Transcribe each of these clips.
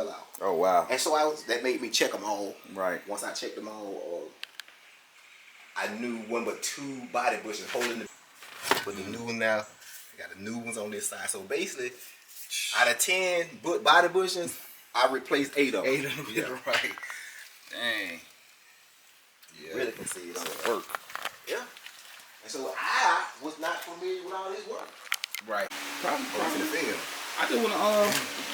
fell out. Oh wow. And so that made me check them all. Right. Once I checked them all, I knew one but 2 body bushings holding the. But the new one now, I got the new ones on this side. So basically, out of 10 body bushings, I replaced 8 of them. 8 of them. Yeah. Right. Dang. Yeah. Really can see it on work. Yeah. And so I was not familiar with all this work. Right. Probably. The film. I just want to,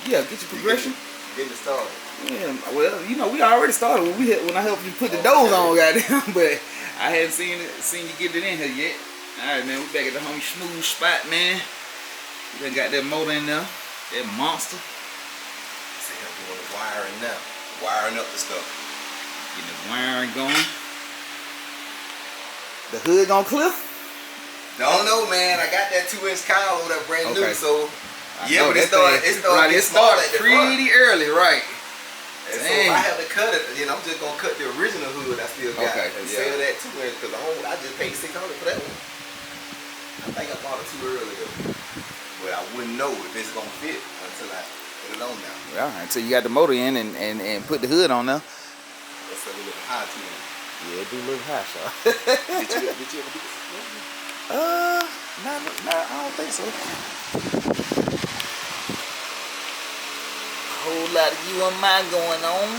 get your progression. Getting it started. Yeah. Well, you know, we already started when I helped you put the doors on, goddamn. But I hadn't seen you get it in here yet. All right, man. We back at the homie Smooth spot, man. We done got that motor in there. That monster. See him doing the wiring now. Wiring up the stuff. Getting the wiring going. The hood gonna clear? Don't know, man. I got that 2-inch cowl over there brand new, so yeah, but it started pretty early, right? And so I have to cut it. I'm just gonna cut the original hood I still got and sell that 2-inch because I just paid $600 for that one. I think I bought it too early, but I wouldn't know if it's gonna fit until I put it on now. Yeah, until you got the motor in and put the hood on there. That's a little high too. Yeah, it do look high, so. Did you ever do this? No, I don't think so. A whole lot of you and my going on.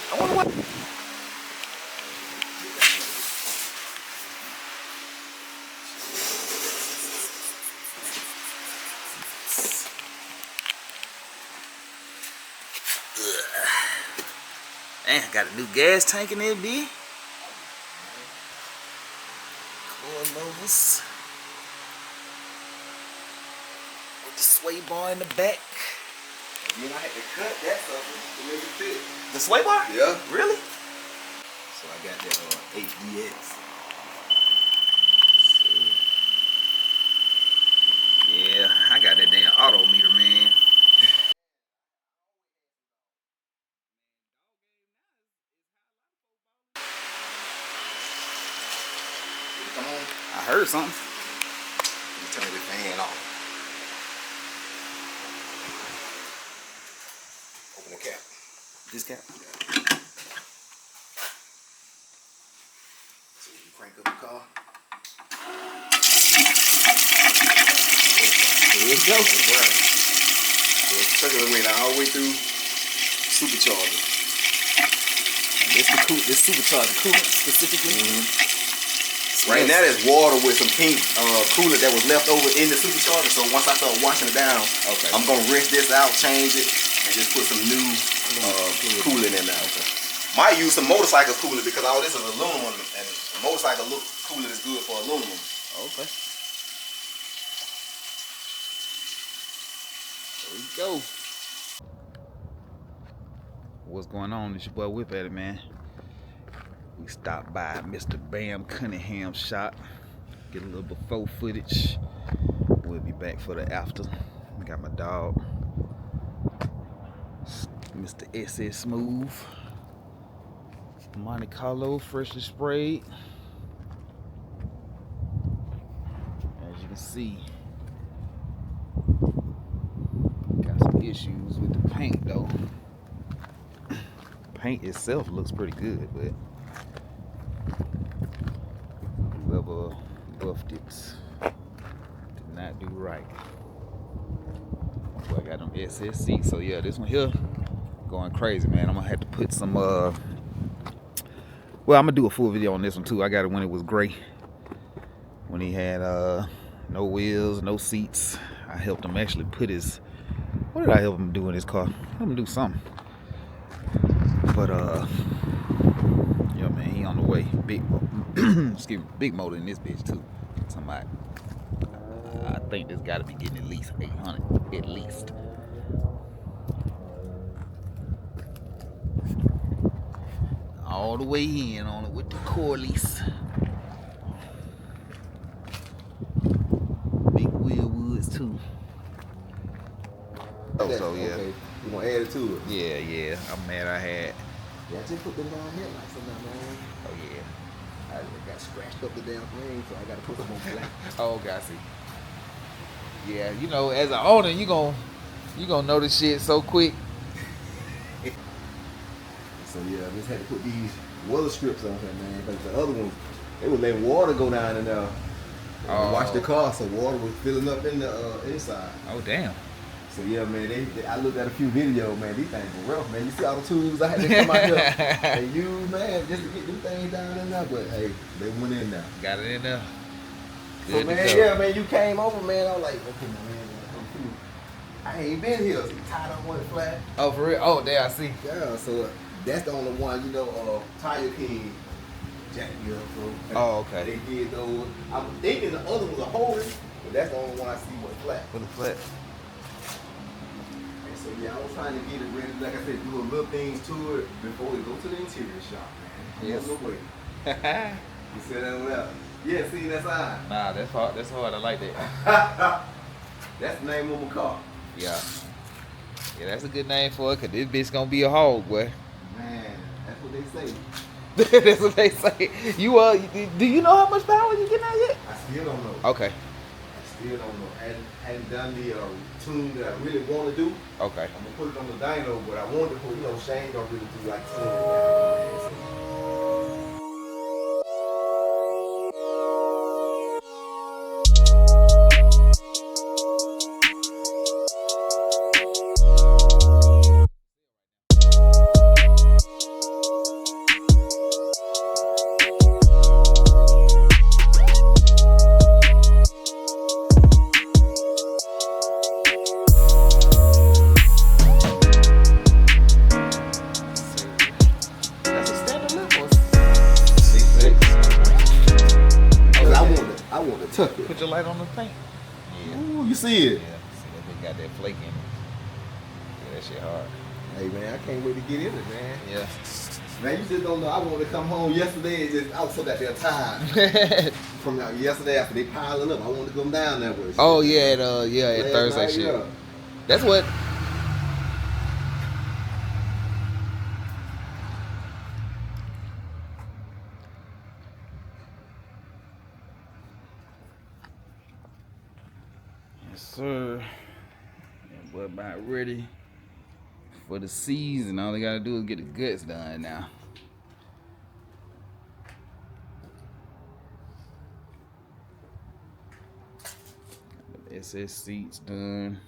I wonder what. Man, got a new gas tank in there, B. Coilovers. With the sway bar in the back. I had to cut that stuff to make it fit. The sway bar? Yeah. Really? So I got that HDX. Yeah, I got that damn auto meter, man. Come on. I heard something. Let me turn the fan off. Open the cap. This cap? Yeah. So you crank up the car. There you go. It's running. So it's circulating all the way through supercharger. And this supercharger coolant specifically. Right now there's water with some pink coolant that was left over in the supercharger. So once I start washing it down, I'm gonna rinse this out, change it, and just put some new coolant in there. Might use some motorcycle coolant because all this is aluminum, and motorcycle coolant is good for aluminum. Okay. There we go. What's going on? It's your boy WhipAddict, man. We stopped by Mr. Bam Cunningham's shop. Get a little before footage. We'll be back for the after. I got my dog, Mr. SS Smooth. Monte Carlo, freshly sprayed. As you can see, got some issues with the paint though. Paint itself looks pretty good, but whoever buffed it did not do right. So I got them SSC. So yeah, this one here going crazy, man. I'm gonna have to put some well, I'm gonna do a full video on this one too. I got it when it was gray, when he had no wheels, no seats. I helped him actually put his, what did I help him do in his car? Help him do something. But yeah, man, he on the way. Big excuse me, big motor in this bitch too. Somebody, I think this gotta be getting at least 800, at least. All the way in on it with the Corlease. Big wheel woods too. Oh, so yeah. Okay. You gonna add it to it? Yeah. I'm mad I had. Yeah, I just put them down headlights on that, man. Oh yeah. I got scratched up the damn thing, so I gotta put them on black. Oh, God, see. Yeah, you know, as an owner, you gonna You gonna know this shit so quick. So yeah, I just had to put these weather strips on here, man. Because the other ones, they were letting water go down in there. Wash the car, so water was filling up in the inside. Oh damn. So yeah, man, I looked at a few videos, man. These things were rough, man. You see all the tools I had to come out here and use, man, just to get them things down in there. But hey, they went in there. Got it in there. Good So man, yeah, man, you came over, man. I was like, okay, man, I'm cool. I ain't been here. So you tied up one flat. Oh, for real? Oh, there I see. Yeah, so that's the only one, you know, Tire King jacked me up, bro. Oh, okay. They did those. I'm thinking the other ones are holding, but that's the only one I see was flat. For the flat. And so yeah, I was trying to get it ready, like I said, do a little things to it before we go to the interior shop, man. Yes. No way. You see that left? Yeah, see that side? Nah, that's hard. That's hard. I like that. That's the name of my car. Yeah. Yeah, that's a good name for it, cause this bitch gonna be a hog, boy. Man, that's what they say. That's what they say. You do you know how much power you getting out yet? I still don't know. Okay. I still don't know. I hadn't done the tune that I really want to do. Okay. I'm gonna put it on the dyno, but I wanted to put, you know, Shane don't really do like tune. Put your light on the paint. Yeah. Ooh, you see it? Yeah. See that thing got that flake in it. Yeah, that shit hard. Hey man, I can't wait to get in it, man. Yeah. Man, you just don't know. I wanted to come home yesterday and just I was so goddamn tired. From yesterday after they piling up, I wanted to come down that way. Oh yeah, at Thursday night, shit. Yeah. That's what. Yes, sir. We're about ready for the season. All they gotta do is get the guts done now. The SS seats done.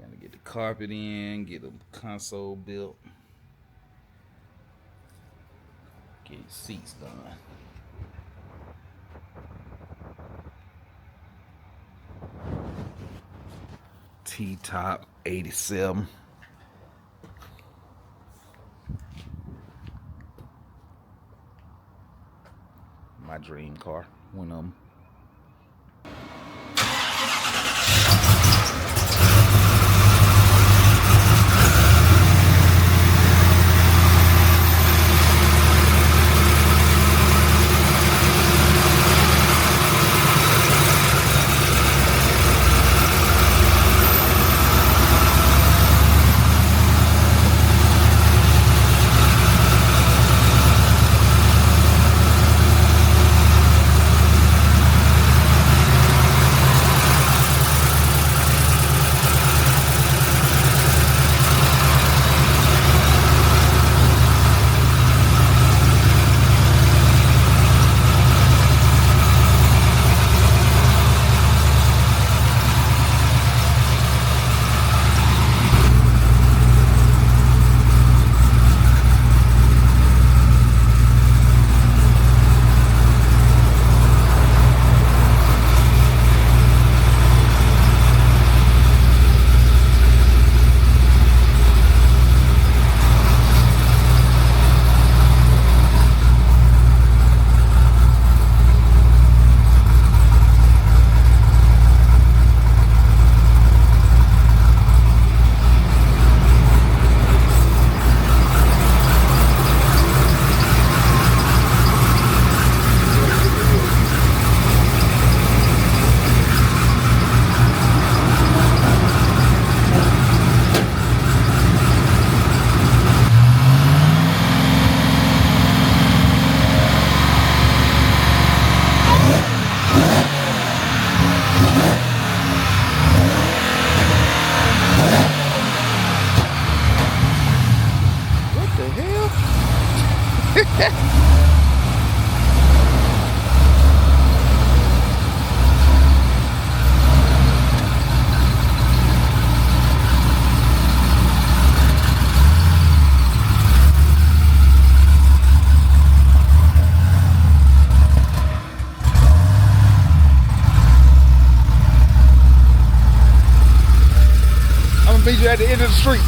Gotta get the carpet in, get the console built, get the seats done. T-Top 87. My dream car. One of them. you at the end of the street.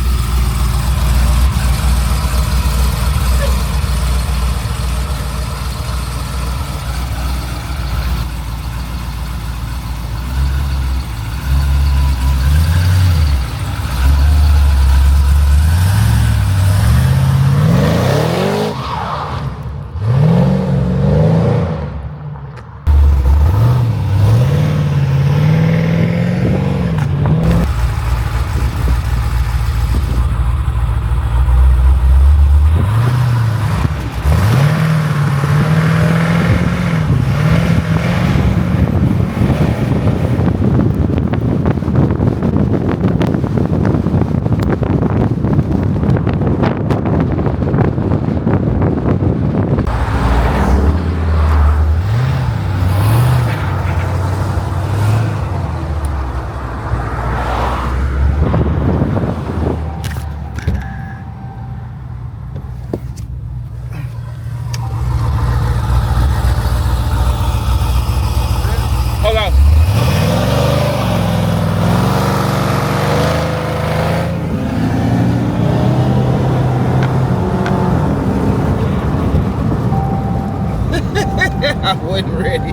I wasn't ready.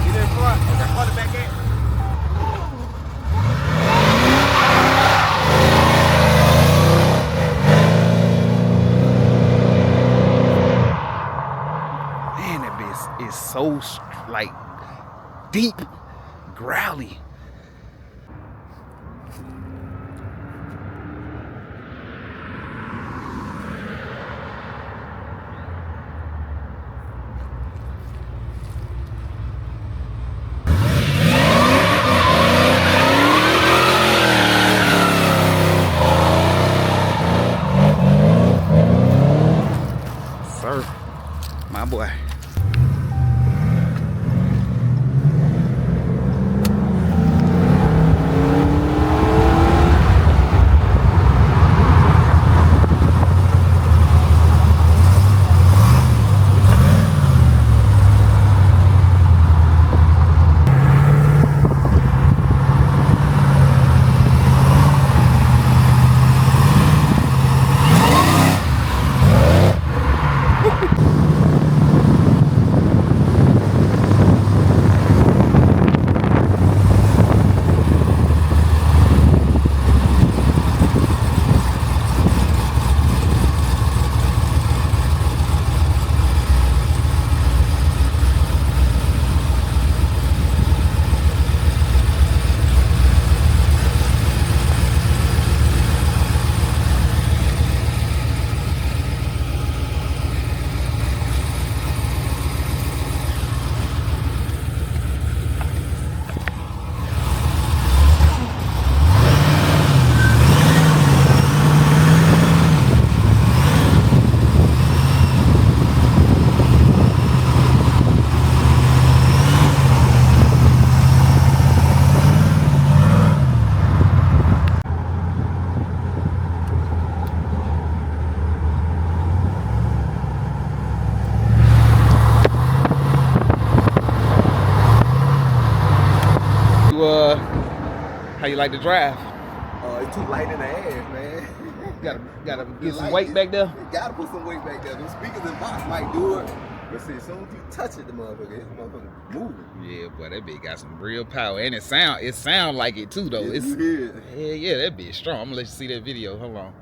Get in front. Okay, hold it back in. Man, that bitch is so like deep, growly. My boy. How you like to drive? It's too light in the ass, man. gotta get some weight back there. You gotta put some weight back there. Those speakers and box might do it. But see, as soon as you touch it, the motherfucker moving. Yeah, boy, that bitch got some real power. And it sound like it too, though. Yeah, that bitch strong. I'm gonna let you see that video. Hold on.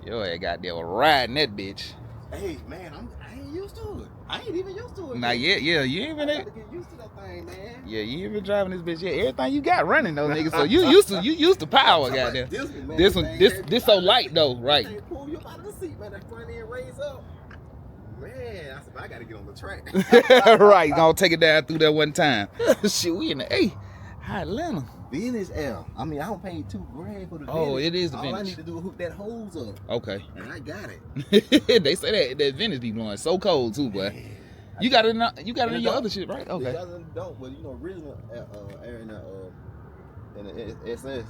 Yo, that goddamn riding that bitch. Hey, man, I ain't used to it. I ain't even used to it. Not yet, yeah. You ain't even get used to that thing, man. Yeah, you ain't been driving this bitch yet. Everything you got running though, nigga. So you used to power, goddamn. This so light though, right? Pull you out of the seat, man. That front end raise up. Man, I said, I gotta get on the track. Right, gonna take it down through that one time. Shit, we in the High Atlanta. Vintage L. I mean, I don't pay $2,000 for the vintage. Oh, it is the vintage. All I vintage. need to do is hook that hose up. Okay. And I got it. They say that vintage be blowing so cold too, boy. Man, you got it in your other shit, right? Okay. It don't, but you know, original air in the SS.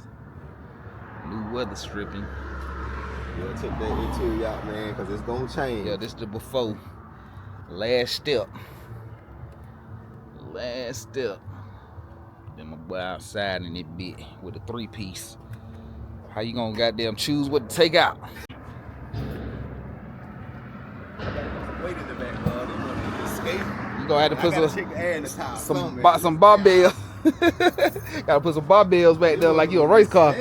New weather stripping. Yeah, check that interior out, man, because it's gonna change. Yeah, this the before. Last step. Last step. Then my boy outside in it bit with a 3-piece. How you gonna goddamn choose what to take out? Weight in the back, bud. You gonna have to put some bar barbells. Gotta put some barbells back there like you a race car.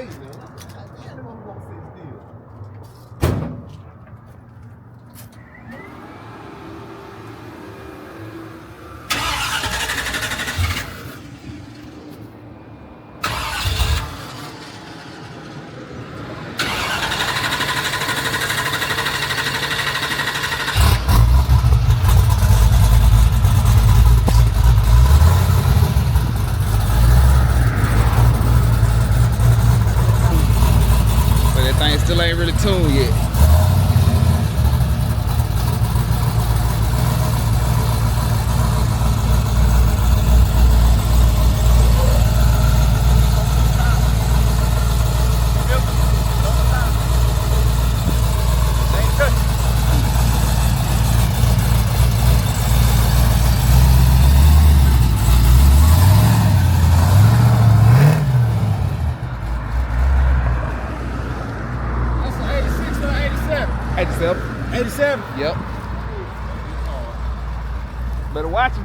Thing still ain't really tuned yet. That's 86 or 87? 87. 87? Yep. Better watch him.